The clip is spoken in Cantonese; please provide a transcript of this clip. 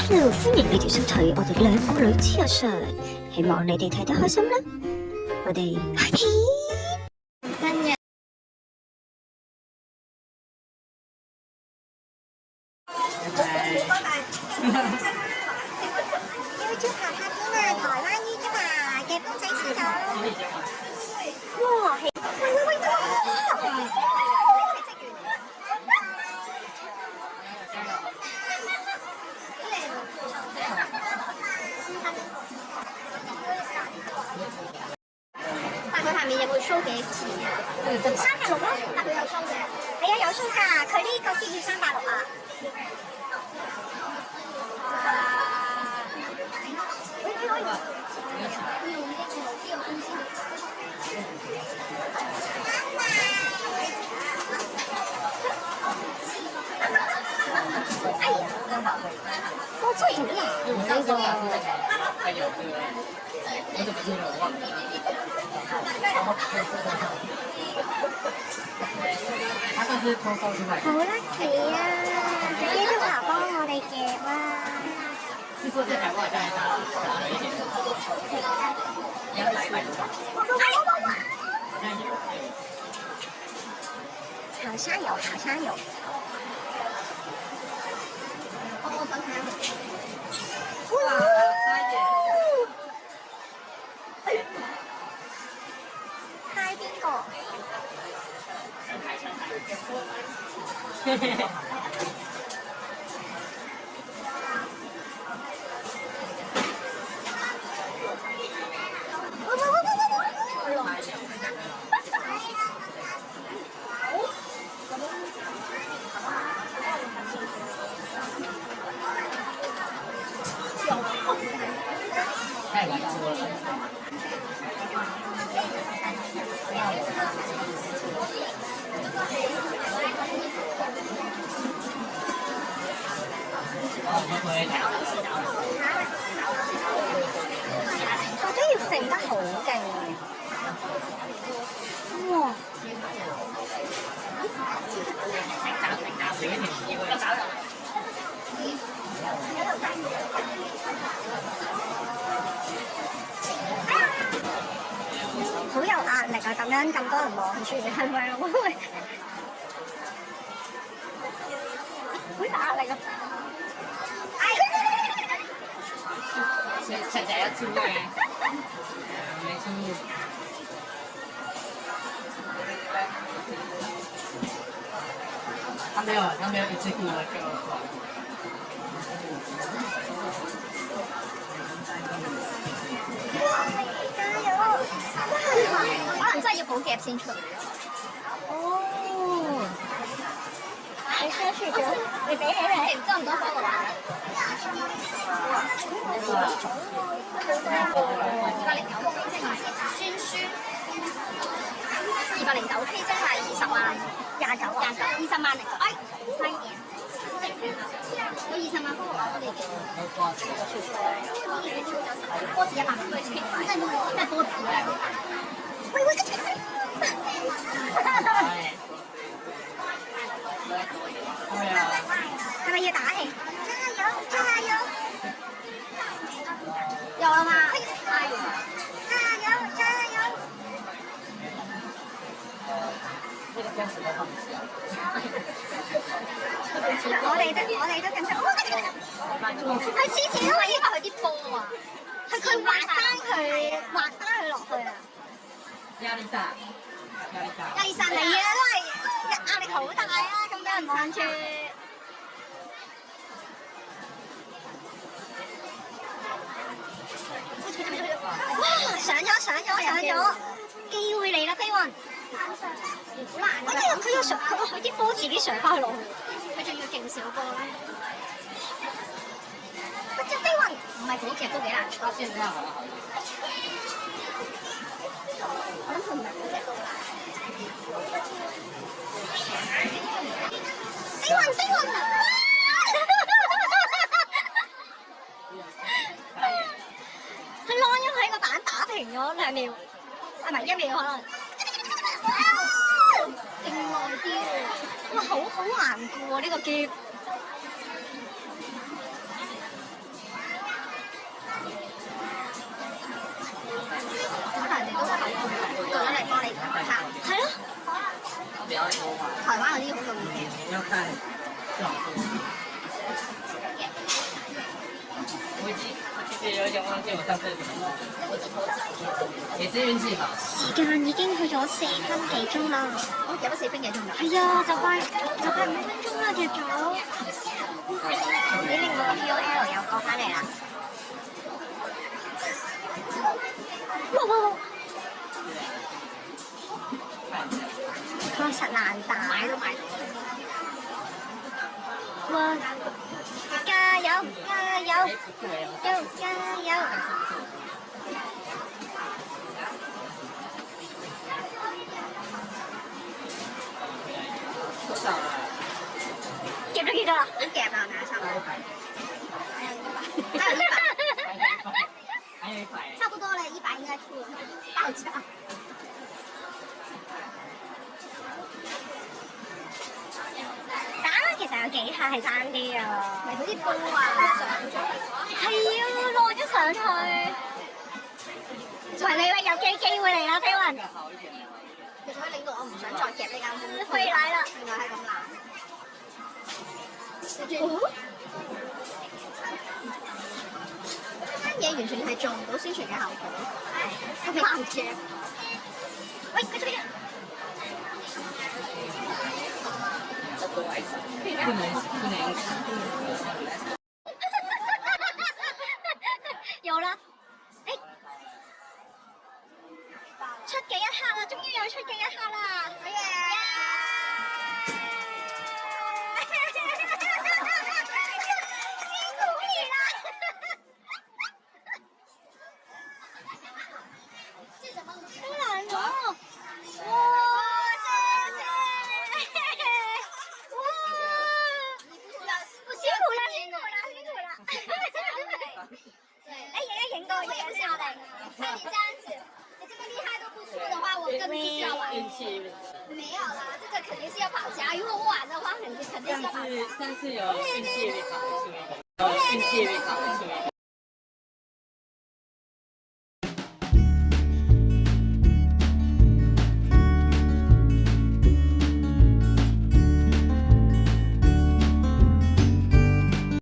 Hello，歡迎你哋收睇我哋兩個女之日常，希望你哋睇得開心啦。我哋開片。跟住。YouTube 拍片啊，台灣 YouTube 嘅公仔書咗。哇！喂！但佢下面有冇 show 幾錢啊？360咯，但佢有 show 嘅。係啊，有 show 㗎。佢呢個結要360啊。我真係好難用呢個。好 lucky 啊！俾 YouTuber 幫我哋夾啦。好香油，好香油。嗨邊個？我都要揈得好勁哇！好有壓力啊！咁樣咁多人望住，係咪啊？好大壓力啊！成日一次嘅，他沒有一次過那個。加油！可能真係要補夾先出。哦。你先出咗，你比起你多唔多follow啊？209K 即係20萬，20萬嚟個，哎，快啲！有20萬follow啊！我哋波子100蚊對稱，真係波子啊！喂，係咪要打氣？加油！有啦嘛？加油！我哋都緊張。佢次次都係因為佢啲波啊，佢滑翻佢落去啊！壓力大嚟啊，都係壓力好大啊！咁多人望住。哇！上咗！機會嚟啦，飛雲！好難㗎！佢啲波自己上翻去落去，佢仲要勁少波啦。嗰隻飛雲唔係好夾都幾難出。我諗佢唔係好夾都難。飛雲！佢晾咗喺個板打平咗2秒，係咪1秒可能？勁耐啲喎！哇，好難過喎呢個劫。有點忘記我上次也是運氣好。時間已經去咗4分幾鐘啦。我入咗4分幾鐘㗎。係啊，就快5分鐘啦，夾咗。你令我 POL 又過翻嚟啦。哇！確實難打。買都買到。哇！加油！加油！加油！夾咗幾多啦？好夾啊！拿差唔多。還有100。差不多了，100應該出了。爆價。其實有幾下係爭啲啊，咪好似煲啊上咗。係啊，耐咗上去。喂，你有機會嚟啦，飛雲。其實佢令到我唔想再夾呢間公司。可以嚟啦。原來係咁難。呢間嘢完全係做唔到宣傳嘅效果。咁難夾。喂，佢出嚟。不能。有啦，誒，出嘅一刻啦，終於有出嘅一刻啦，好嘢！辛苦你啦！好難攞，哇！辛苦啦！哎，赢过我，赢下来。像你这样子，你这么厉害都不出的话，我根本不需要玩。運氣。沒有啦，這個肯定是要跑家。如果我玩的話，肯定是要跑家。上次有運氣會跑得出一個，運氣會跑得出一個。